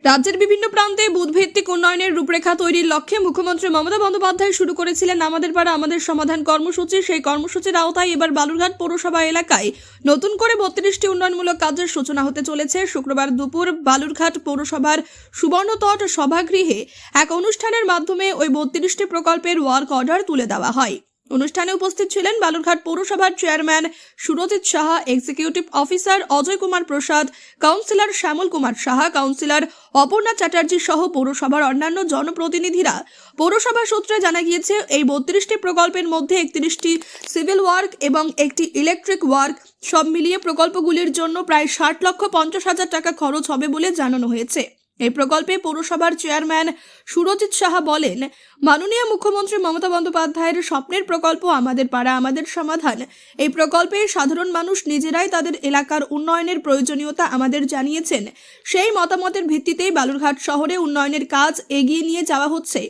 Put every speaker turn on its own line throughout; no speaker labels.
রাজ্যের বিভিন্ন প্রান্তে বুথভিত্তিক উন্নয়নের রূপরেখা তৈরির লক্ষ্যে মুখ্যমন্ত্রী মমতা বন্দ্যোপাধ্যায় শুরু করেছিলেন আমাদের পাড়া আমাদের সমাধান কর্মসূচি। সেই কর্মসূচির আওতায় এবার বালুরঘাট পৌরসভা এলাকায় নতুন করে 32টি উন্নয়নমূলক কাজের সূচনা হতে চলেছে। শুক্রবার দুপুর বালুরঘাট পৌরসভার সুবর্ণতট সভাগৃহে এক অনুষ্ঠানের মাধ্যমে ওই 32টি প্রকল্পের ওয়ার্ক অর্ডার তুলে দেওয়া হয়। অনুষ্ঠানে উপস্থিত ছিলেন বালুরঘাট পৌরসভার chairman Surajit Saha, executive officer Ajay Kumar Prasad, councillor Shyamal Kumar Saha, councillor Aparna Chatterjee সহ পৌরসভার অন্যান্য জনপ্রতিনিধিরা। পৌরসভা সূত্রে জানা গিয়েছে, এই 32টি প্রকল্পের মধ্যে 31টি সিভিল ওয়ার্ক এবং একটি ইলেকট্রিক ওয়ার্ক, সব মিলিয়ে প্রকল্পগুলির জন্য প্রায় 60,50,000 টাকা খরচ হবে বলে জানানো হয়েছে। এই প্রকল্পে পৌরসভার চেয়ারম্যান সুরজিৎ সাহা বলেন, মাননীয় মুখ্যমন্ত্রী মমতা বন্দ্যোপাধ্যায়ের স্বপ্নের প্রকল্প আমাদের পাড়া আমাদের সমাধান। এই প্রকল্পে সাধারণ মানুষ নিজেরাই তাদের এলাকার উন্নয়নের প্রয়োজনীয়তা আমাদের জানিয়েছেন। সেই মতামতের ভিত্তিতেই বালুরঘাট শহরে উন্নয়নের কাজ এগিয়ে নিয়ে যাওয়া হচ্ছে।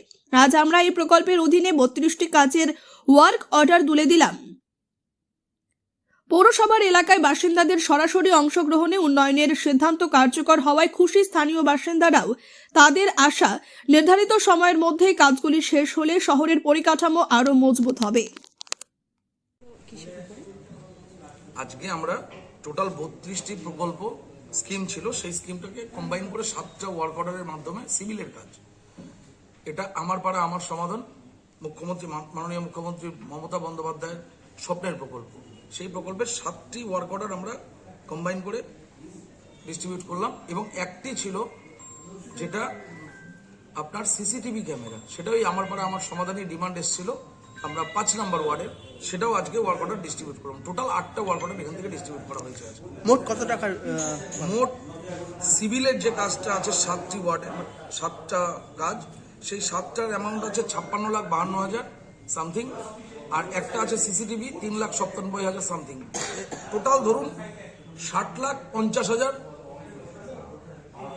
আজ আমরা এই প্রকল্পের অধীনে 32টি কাজের ওয়ার্ক অর্ডার তুলে দিলাম। পৌরসভার এলাকায় বাসিন্দাদের সরাসরি অংশগ্রহণে উন্নয়নের সিদ্ধান্ত কার্যকর হওয়ায় খুশি স্থানীয় বাসিন্দারাও। তাদের আশা, নির্ধারিত সময়ের মধ্যেই কাজগুলি শেষ হলে শহরের পরিকাঠামো আরও মজবুত হবে।
আজকে আমরা টোটাল 32টি প্রকল্প স্কিম ছিল, সেই স্কিমটাকে কম্বাইন করে 7টা ওয়ার্ক অর্ডারের মাধ্যমে সিভিলের কাজ। এটা আমার পাড়া আমার সমাধান, মাননীয় মুখ্যমন্ত্রী মমতা বন্দ্যোপাধ্যায়ের স্বপ্নের প্রকল্প। সেই প্রকল্পের 7টি ওয়ার্ক অর্ডার আমরা কম্বাইন করে ডিস্ট্রিবিউট করলাম, এবং একটি ছিল যেটা আপনার সিসিটিভি ক্যামেরা, সেটাই আমার পাড়া আমার সমাধানের ডিমান্ড এসেছিল। আমরা 5 নম্বর ওয়ার্ডের সেটাও আজকে ওয়ার্ক অর্ডার ডিস্ট্রিবিউট করলাম। টোটাল 8টা ওয়ার্ক অর্ডার এখান থেকে ডিস্ট্রিবিউট করা হয়েছে আজকে।
মোট কত টাকার
মোট সিভিলের যে কাজটা আছে 7টি ওয়ার্ডের 7টা কাজ, সেই 7টার অ্যামাউন্ট আছে 56,52,000 সামথিং, আর একটা আছে সিসিটিভি 3,97,000 সামথিং। টোটাল ধরুন 60,50,000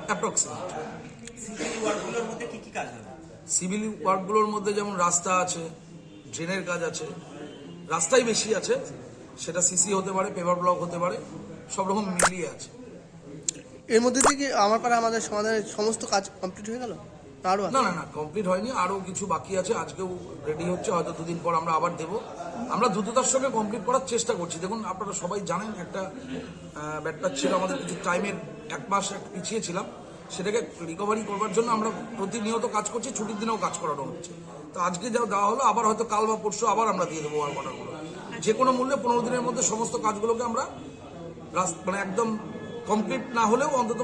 অ্যাপ্রক্সিমেট। সিভিল ওয়ার্কগুলোর মধ্যে যেমন রাস্তা আছে, ড্রেনের কাজ আছে, রাস্তাই বেশি আছে, সেটা সিসি হতে পারে, পেপার ব্লক হতে পারে, সব রকম মিলিয়ে আছে।
এর মধ্যে থেকে আমার পাড়া আমাদের সমাধানের সমস্ত কাজ কমপ্লিট হয়ে গেল?
না না না, কমপ্লিট হয়নি, আরো কিছু বাকি আছে। আজকেও রেডি হচ্ছে, হয়তো 2 দিন পর আমরা আবার দেবো। আমরা দ্রুততার সঙ্গে কমপ্লিট করার চেষ্টা করছি। দেখুন, আপনারা সবাই জানেন একটা ব্যাপার ছিল, আমাদের কিছু টাইমের 1 মাস পিছিয়ে ছিলাম, সেটাকে রিকভারি করবার জন্য আমরা প্রতিনিয়ত কাজ করছি, ছুটির দিনেও কাজ করানো হচ্ছে। তো আজকে যা দেওয়া হলো, আবার হয়তো কাল বা পরশু আবার আমরা দিয়ে দেবো ওয়ার্ক অর্ডারগুলো। যে কোনো মূল্যে 15 দিনের মধ্যে সমস্ত কাজগুলোকে আমরা একদম কমপ্লিট না হলেও অন্তত